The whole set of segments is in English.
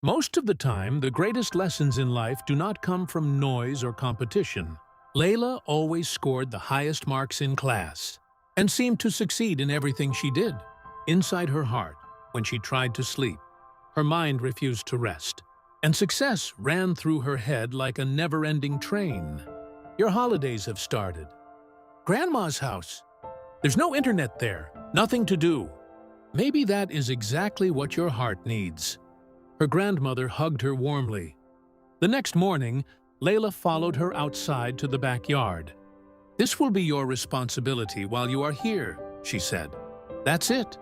Most of the time, the greatest lessons in life do not come from noise or competition. Layla always scored the highest marks in class and seemed to succeed in everything she did. Inside her heart, when she tried to sleep, her mind refused to rest, and success ran through her head like a never-ending train. Your holidays have started. Grandma's house. There's no internet there, nothing to do. Maybe that is exactly what your heart needs. Her grandmother hugged her warmly. The next morning, Layla followed her outside to the backyard. "This will be your responsibility while you are here," she said. "That's it."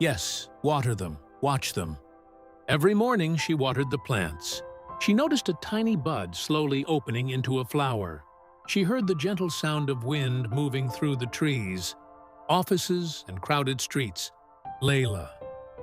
Yes, water them, watch them. Every morning she watered the plants. She noticed a tiny bud slowly opening into a flower. She heard the gentle sound of wind moving through the trees, offices and crowded streets. Layla.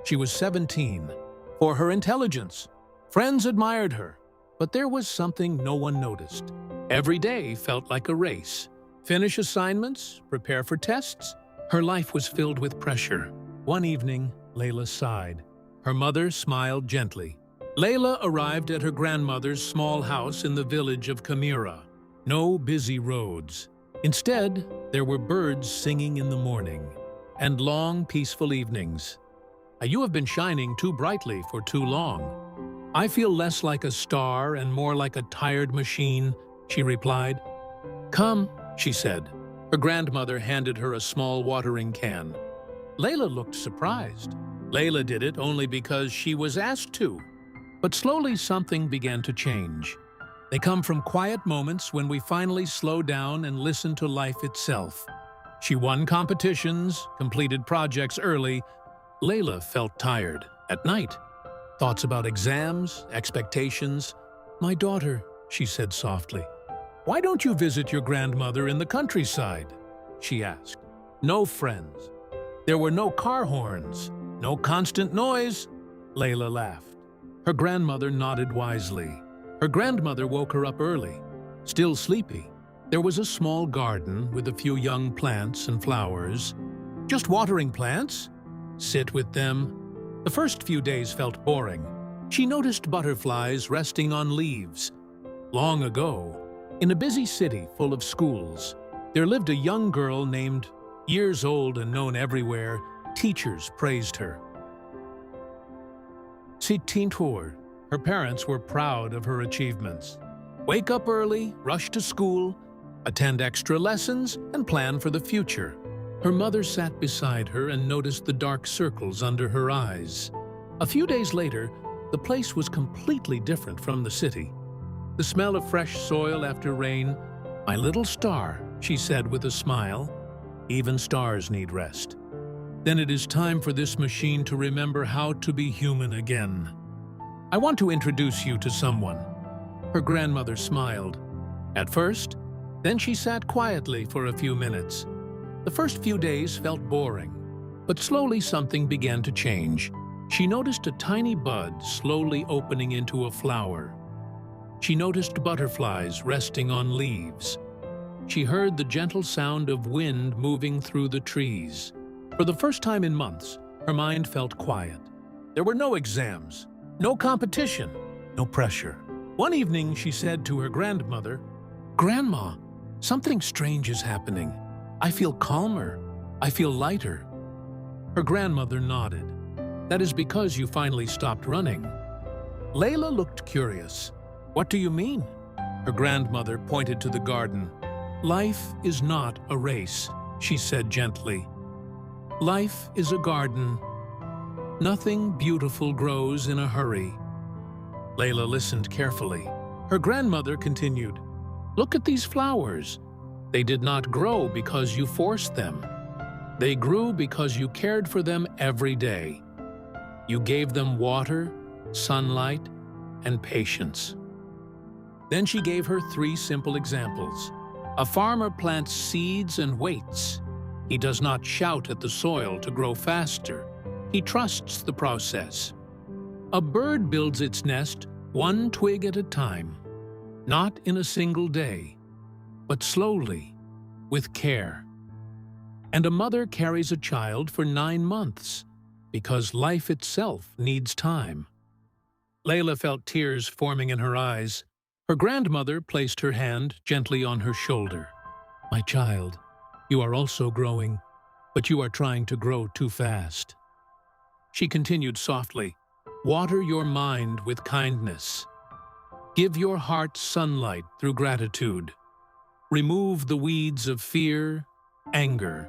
She was 17. For her intelligence, friends admired her, but there was something no one noticed. Every day felt like a race. Finish assignments, prepare for tests. Her life was filled with pressure. One evening, Layla sighed. Her mother smiled gently. Layla arrived at her grandmother's small house in the village of Kamira. No busy roads. Instead, there were birds singing in the morning and long, peaceful evenings. "You have been shining too brightly for too long. I feel less like a star and more like a tired machine," she replied. "Come," she said. Her grandmother handed her a small watering can. Layla looked surprised. Layla did it only because she was asked to. But slowly something began to change. They come from quiet moments when we finally slow down and listen to life itself. She won competitions, completed projects early. Layla felt tired. At night, thoughts about exams, expectations. "My daughter," she said softly. "Why don't you visit your grandmother in the countryside?" she asked. No friends. There were no car horns, no constant noise. Layla laughed. Her grandmother nodded wisely. Her grandmother woke her up early. Still sleepy, there was a small garden with a few young plants and flowers. "Just watering plants? Sit with them." The first few days felt boring. She noticed butterflies resting on leaves. Long ago, in a busy city full of schools, there lived a young girl named, years old and known everywhere. Teachers praised her. Her parents were proud of her achievements. Wake up early, rush to school, attend extra lessons, and plan for the future. Her mother sat beside her and noticed the dark circles under her eyes. A few days later, the place was completely different from the city. The smell of fresh soil after rain. "My little star," she said with a smile. "Even stars need rest." Then it is time for this machine to remember how to be human again. "I want to introduce you to someone." Her grandmother smiled. At first, then she sat quietly for a few minutes. The first few days felt boring, but slowly something began to change. She noticed a tiny bud slowly opening into a flower. She noticed butterflies resting on leaves. She heard the gentle sound of wind moving through the trees. For the first time in months, her mind felt quiet. There were no exams, no competition, no pressure. One evening, she said to her grandmother, "Grandma, something strange is happening. I feel calmer. I feel lighter." Her grandmother nodded. "That is because you finally stopped running." Layla looked curious. "What do you mean?" Her grandmother pointed to the garden. "Life is not a race," she said gently. "Life is a garden. Nothing beautiful grows in a hurry." Layla listened carefully. Her grandmother continued, "Look at these flowers. They did not grow because you forced them. They grew because you cared for them every day. You gave them water, sunlight, and patience." Then she gave her 3 simple examples. A farmer plants seeds and waits. He does not shout at the soil to grow faster. He trusts the process. A bird builds its nest 1 twig at a time, not in a single day, but slowly, with care. And a mother carries a child for 9 months, because life itself needs time. Layla felt tears forming in her eyes. Her grandmother placed her hand gently on her shoulder. "My child, you are also growing, but you are trying to grow too fast." She continued softly, "Water your mind with kindness. Give your heart sunlight through gratitude. Remove the weeds of fear, anger,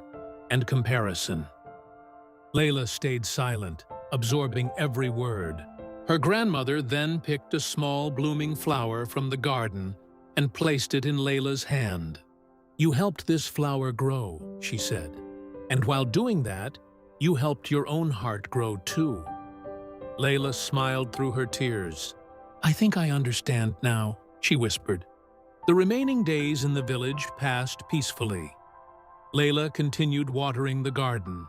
and comparison." Layla stayed silent, absorbing every word. Her grandmother then picked a small blooming flower from the garden and placed it in Layla's hand. "You helped this flower grow," she said. "And while doing that, you helped your own heart grow too." Layla smiled through her tears. "I think I understand now," she whispered. The remaining days in the village passed peacefully. Layla continued watering the garden.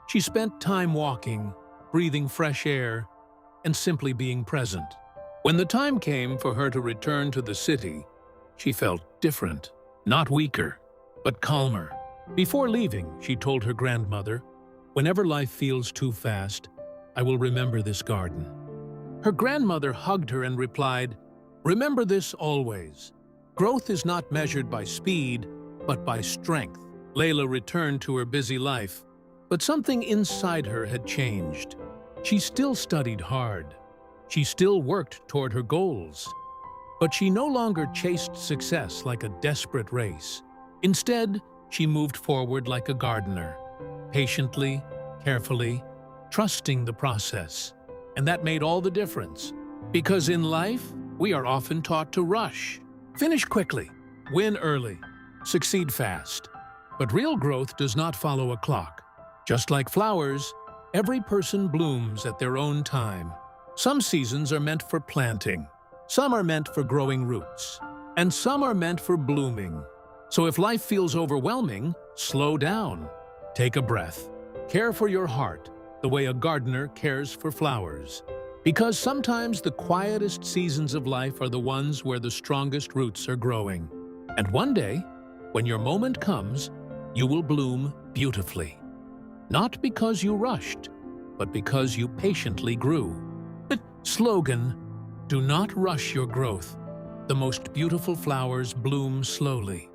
She spent time walking, breathing fresh air, and simply being present. When the time came for her to return to the city, she felt different, not weaker, but calmer. Before leaving, she told her grandmother, "Whenever life feels too fast, I will remember this garden." Her grandmother hugged her and replied, "Remember this always. Growth is not measured by speed, but by strength." Layla returned to her busy life, but something inside her had changed. She still studied hard. She still worked toward her goals. But she no longer chased success like a desperate race. Instead, she moved forward like a gardener, patiently, carefully, trusting the process. And that made all the difference. Because in life, we are often taught to rush. Finish quickly, win early, succeed fast. But real growth does not follow a clock. Just like flowers, every person blooms at their own time. Some seasons are meant for planting, some are meant for growing roots, and some are meant for blooming. So if life feels overwhelming, slow down. Take a breath. Care for your heart the way a gardener cares for flowers. Because sometimes the quietest seasons of life are the ones where the strongest roots are growing. And one day, when your moment comes, you will bloom beautifully. Not because you rushed, but because you patiently grew. The slogan, "Do not rush your growth. The most beautiful flowers bloom slowly."